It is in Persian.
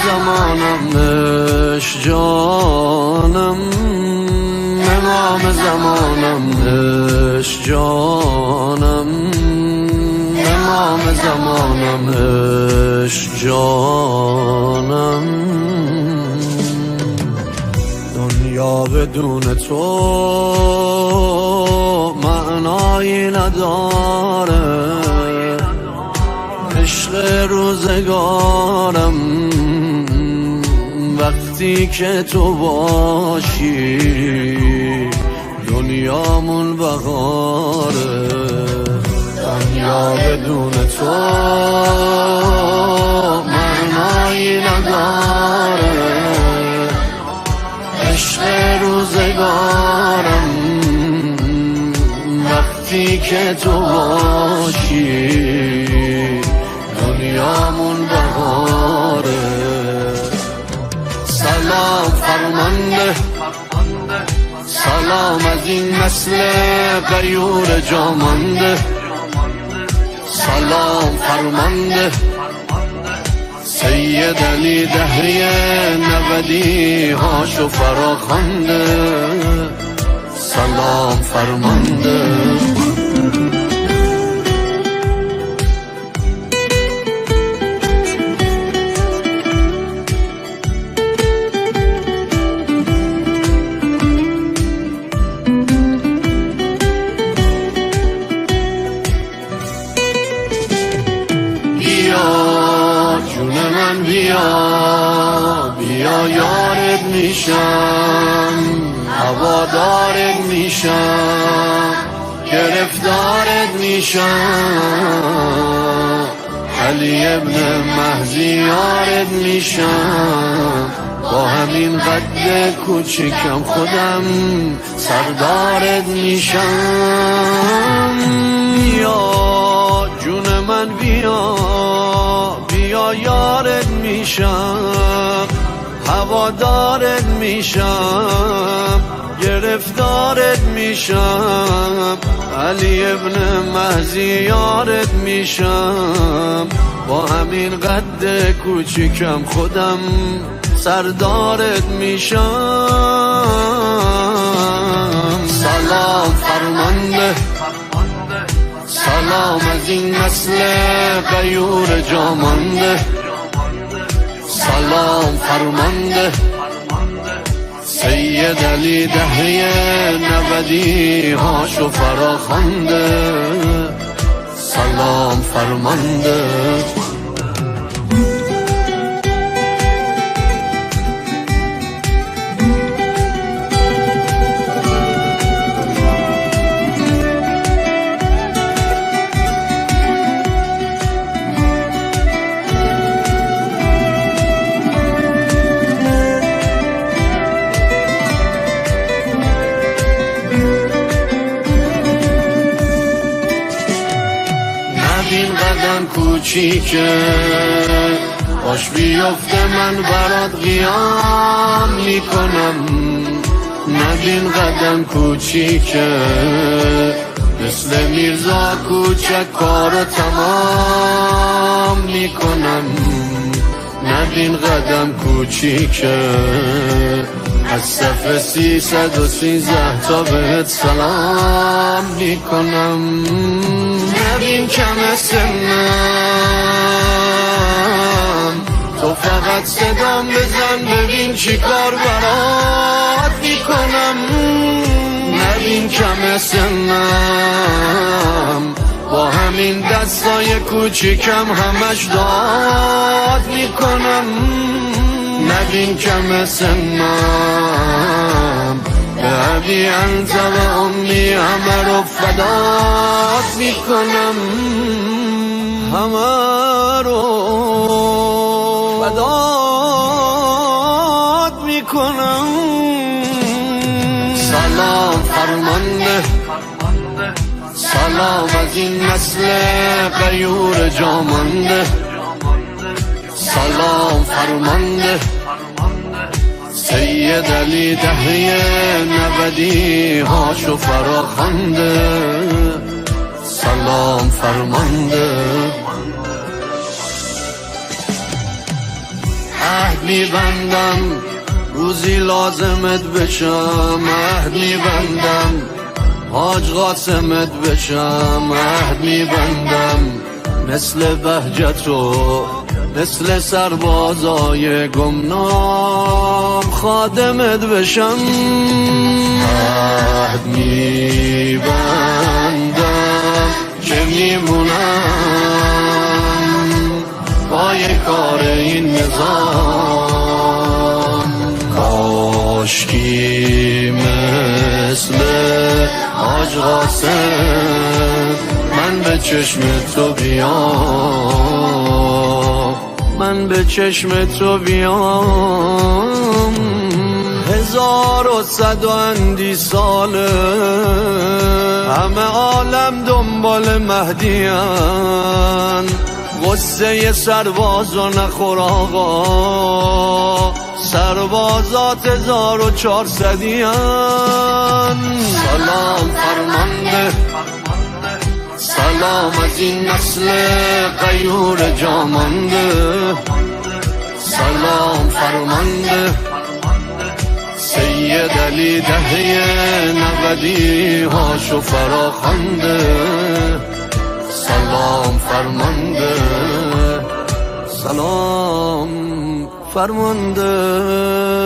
زمانم جانم، امام زمانم جانم، امام زمانم جانم. دنیا بدون تو معنایی نداره، عشق روزگارم وقتی که تو باشی، دنیامون بهاره. دنیا بدون تو معنایی نداره، عشق روزگارم وقتی که تو باشی، دنیامون بهاره. سلام فرمانده، سلام از این نسل غیور جامانده، سلام فرمانده سید علی دهری نودی هاشو فراخوانده، سلام فرمانده. بیا یارت میشم، هوادارت میشم، گرفتارت میشم، علی ابن مهدی یارت میشم، با همین قد کوچیکم خودم سردارت میشم. یا جون من بیا یارت میشم، هوادارت میشم، گرفتارت میشم، علی ابن مهدی یارت میشم، با همین قد کوچیکم خودم سردارت میشم. سلام فرمانده، سلام از این نسل غیور جامانده، سلام فرمانده سید علی دهری نودی هاشو فراخوانده، سلام فرمانده. این قدم کوچیکه باش بیفته من برات قیام میکنم، نبین قدم کوچیکه مثل میرزا کوچک کارو تمام میکنم، نبین قدم کوچیکه از صف 313 تا بهت سلام میکنم. نبین کم سنم تو فقط صدام بزن ببین چی کار برات میکنم. نبین کم سنم با همین دستای کوچیکم همش داد میکنم. نبین کم سنم به ابی انت و امی همه رو فدات میکنم، همه رو فدات میکنم. سلام فرمانده، سلام از این نسل غیور جامانده، سلام فرمانده سید علی دهری نودی هاشو فراخوانده، سلام فرمانده. عهد میبندم روزی لازمت بشم عهد میبندم حاج قاسمت بشم عهد میبندم مثل بهجت و مثل سربازای گمنام خادمت بشم عهد میبندم که میمونم پای کار این نظام کاشکی مثل حاج قاسم من به چشم تو بیام من به چشم تو بیام 1100 ساله همه عالم دنبال مهدیان غصه سربازا نخور آقا سربازات 1400 سلام فرمانده سلام از این نسل غیور جامانده سلام فرمانده سید علی دهه 90 هاشو فراخوانده سلام فرمانده سلام فرمانده